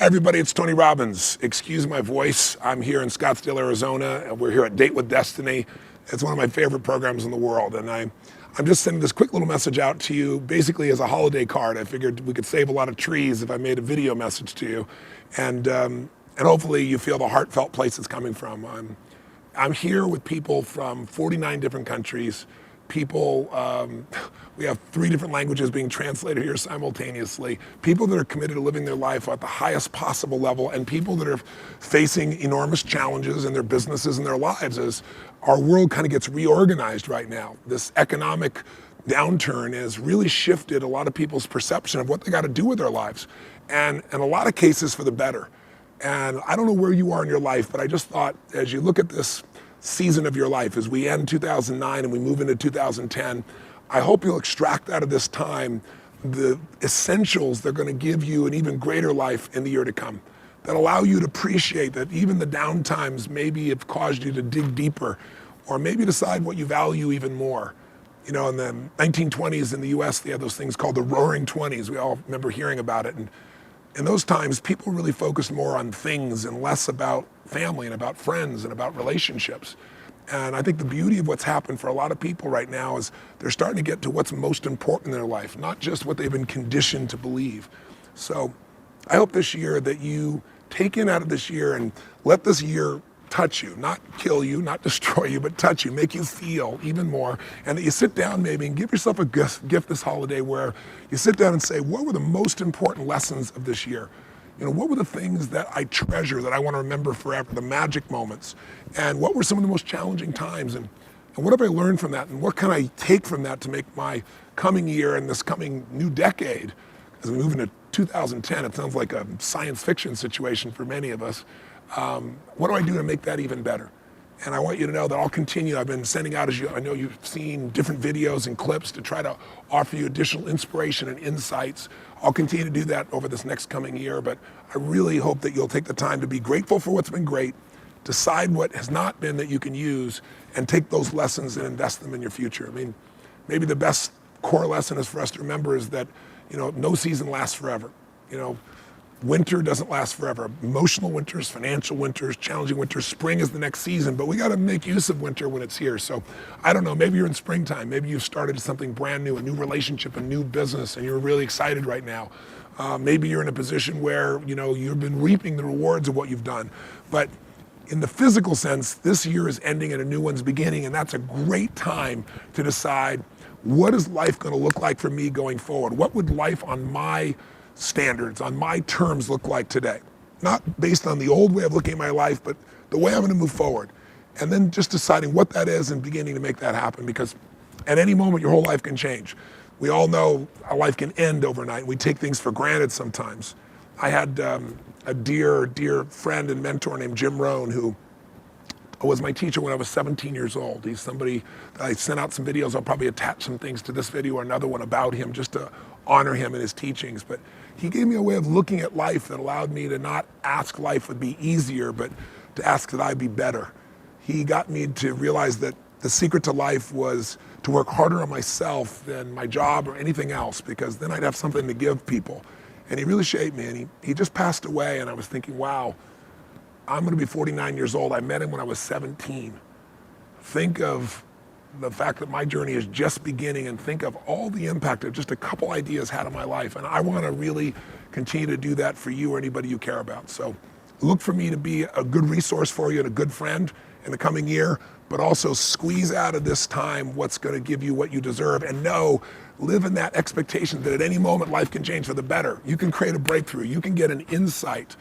Everybody, it's Tony Robbins. Excuse my voice. I'm here in Scottsdale, Arizona, and we're here at Date with Destiny. It's one of my favorite programs in the world, and I'm just sending this quick little message out to you, basically as a holiday card. I figured we could save a lot of trees if I made a video message to you, and hopefully you feel the heartfelt place it's coming from. I'm here with people from 49 different countries. People, we have 3 different languages being translated here simultaneously. People that are committed to living their life at the highest possible level, and people that are facing enormous challenges in their businesses and their lives as our world kind of gets reorganized right now. This economic downturn has really shifted a lot of people's perception of what they got to do with their lives, and in a lot of cases for the better. And I don't know where you are in your life, but I just thought as you look at this season of your life, as we end 2009 and we move into 2010, I hope you'll extract out of this time the essentials that are going to give you an even greater life in the year to come, that allow you to appreciate that even the downtimes maybe have caused you to dig deeper, or maybe decide what you value even more. You know, in the 1920s in the US, they had those things called the Roaring Twenties. We all remember hearing about it. And in those times, people really focused more on things and less about family and about friends and about relationships. And I think the beauty of what's happened for a lot of people right now is they're starting to get to what's most important in their life, not just what they've been conditioned to believe. So I hope this year that you take in out of this year and let this year touch you, not kill you, not destroy you, but touch you, make you feel even more, and that you sit down maybe and give yourself a gift this holiday where you sit down and say, what were the most important lessons of this year? You know, what were the things that I treasure, that I want to remember forever, the magic moments? And what were some of the most challenging times? And what have I learned from that? And what can I take from that to make my coming year and this coming new decade, as we move into 2010, it sounds like a science fiction situation for many of us. What do I do to make that even better? And I want you to know that I'll continue. I've been sending out, I know you've seen different videos and clips to try to offer you additional inspiration and insights. I'll continue to do that over this next coming year, but I really hope that you'll take the time to be grateful for what's been great, decide what has not been that you can use, and take those lessons and invest them in your future. I mean, maybe the best core lesson is for us to remember is that, you know, no season lasts forever. You know, winter doesn't last forever. Emotional winters, financial winters, challenging winters. Spring is the next season, but we got to make use of winter when it's here. So I don't know, maybe you're in springtime. Maybe you've started something brand new, a new relationship, a new business, and you're really excited right now. Maybe you're in a position where, you know, you've been reaping the rewards of what you've done. But in the physical sense, this year is ending and a new one's beginning, and that's a great time to decide, what is life going to look like for me going forward? What would life on my standards, on my terms look like today? Not based on the old way of looking at my life, but the way I'm going to move forward. And then just deciding what that is and beginning to make that happen, because at any moment your whole life can change. We all know our life can end overnight. We take things for granted sometimes. I had a dear friend and mentor named Jim Rohn, who was my teacher when I was 17 years old. He's somebody that I sent out some videos. I'll probably attach some things to this video or another one about him just to honor him and his teachings. But he gave me a way of looking at life that allowed me to not ask life would be easier, but to ask that I be better. He got me to realize that the secret to life was to work harder on myself than my job or anything else, because then I'd have something to give people. And he really shaped me, and he just passed away, and I was thinking, wow, I'm going to be 49 years old. I met him when I was 17. Think of the fact that my journey is just beginning, and think of all the impact that just a couple ideas had on my life. And I want to really continue to do that for you or anybody you care about. So look for me to be a good resource for you and a good friend in the coming year, but also squeeze out of this time what's going to give you what you deserve, and live in that expectation that at any moment life can change for the better. You can create a breakthrough. You can get an insight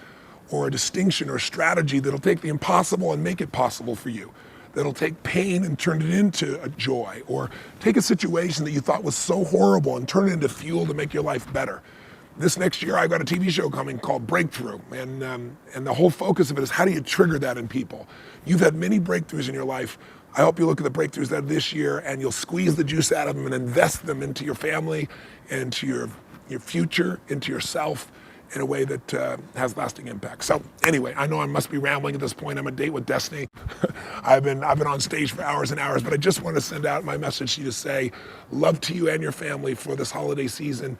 or a distinction or a strategy that'll take the impossible and make it possible for you. That'll take pain and turn it into a joy, or take a situation that you thought was so horrible and turn it into fuel to make your life better. This next year, I've got a TV show coming called Breakthrough, and the whole focus of it is, how do you trigger that in people? You've had many breakthroughs in your life. I hope you look at the breakthroughs that are this year, and you'll squeeze the juice out of them and invest them into your family, into your future, into yourself, in a way that has lasting impact. So anyway, I know I must be rambling at this point. I'm a Date with Destiny. I've been on stage for hours and hours, but I just want to send out my message to you to say love to you and your family for this holiday season.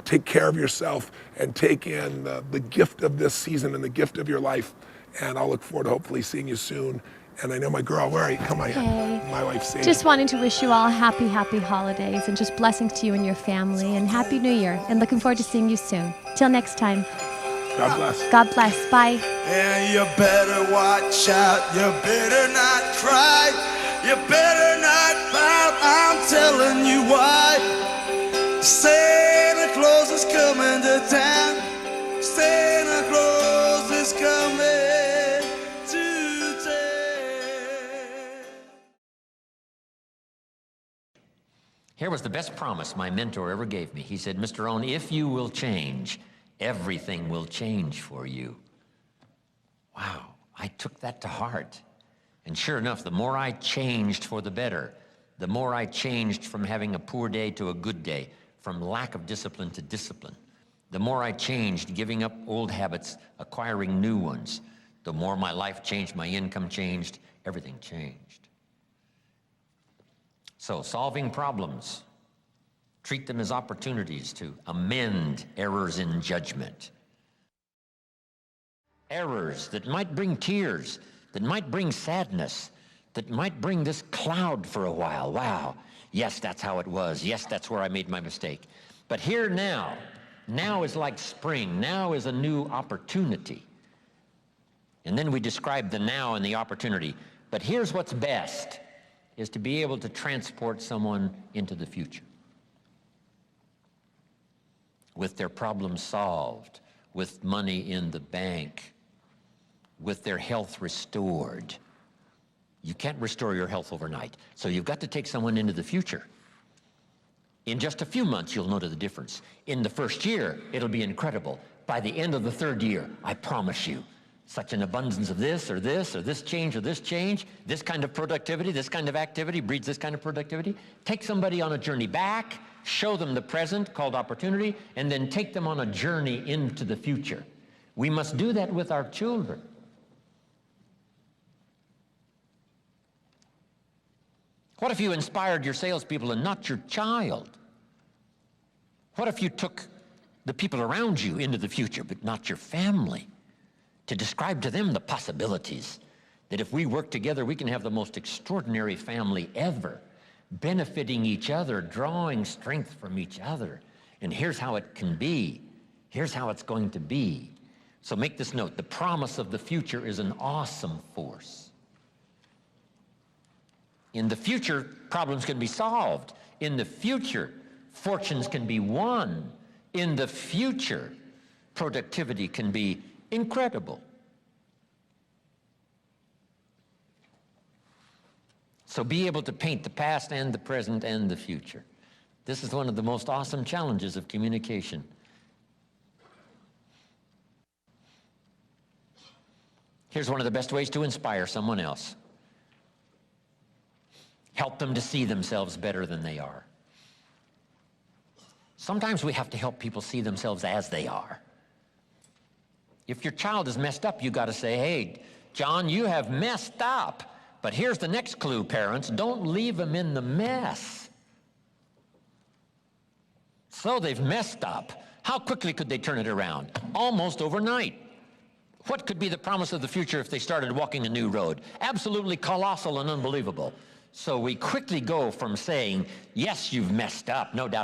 take care of yourself and take in the gift of this season and the gift of your life. And I'll look forward to hopefully seeing you soon. And I know my girl, where are you? Come on here. Hey. My wife, Sadie. Just wanting to wish you all happy holidays and just blessings to you and your family and Happy New Year. And looking forward to seeing you soon. Till next time. God bless. God bless. Bye. And you better watch out. You better not cry. You better not pout. I'm telling you why. Santa Claus is coming to town. Santa Claus is coming to town. Here was the best promise my mentor ever gave me. He said, Mr. Rohn, if you will change, everything will change for you. Wow, I took that to heart. And sure enough, the more I changed for the better, the more I changed from having a poor day to a good day, from lack of discipline to discipline. The more I changed, giving up old habits, acquiring new ones, the more my life changed, my income changed, everything changed. So solving problems, treat them as opportunities to amend errors in judgment. Errors that might bring tears, that might bring sadness, that might bring this cloud for a while. Wow, yes, that's how it was. Yes, that's where I made my mistake. But here now is like spring. Now is a new opportunity. And then we describe the now and the opportunity. But here's what's best, is to be able to transport someone into the future with their problems solved, with money in the bank, with their health restored. You can't restore your health overnight, so you've got to take someone into the future. In just a few months, you'll notice the difference. In the first year, it'll be incredible. By the end of the third year, I promise you, such an abundance of this or this or this change or this change, this kind of productivity, this kind of activity breeds this kind of productivity. Take somebody on a journey back, show them the present called opportunity, and then take them on a journey into the future. We must do that with our children. What if you inspired your salespeople and not your child? What if you took the people around you into the future, but not your family, to describe to them the possibilities, that if we work together, we can have the most extraordinary family ever, benefiting each other, drawing strength from each other. And here's how it can be. Here's how it's going to be. So make this note. The promise of the future is an awesome force. In the future, problems can be solved. In the future, fortunes can be won. In the future, productivity can be incredible. So be able to paint the past and the present and the future. This is one of the most awesome challenges of communication. Here's one of the best ways to inspire someone else. Help them to see themselves better than they are. Sometimes we have to help people see themselves as they are. If your child is messed up, you got to say, hey, John, you have messed up. But here's the next clue, parents. Don't leave them in the mess. So they've messed up. How quickly could they turn it around? Almost overnight. What could be the promise of the future if they started walking a new road? Absolutely colossal and unbelievable. So we quickly go from saying, yes, you've messed up, no doubt.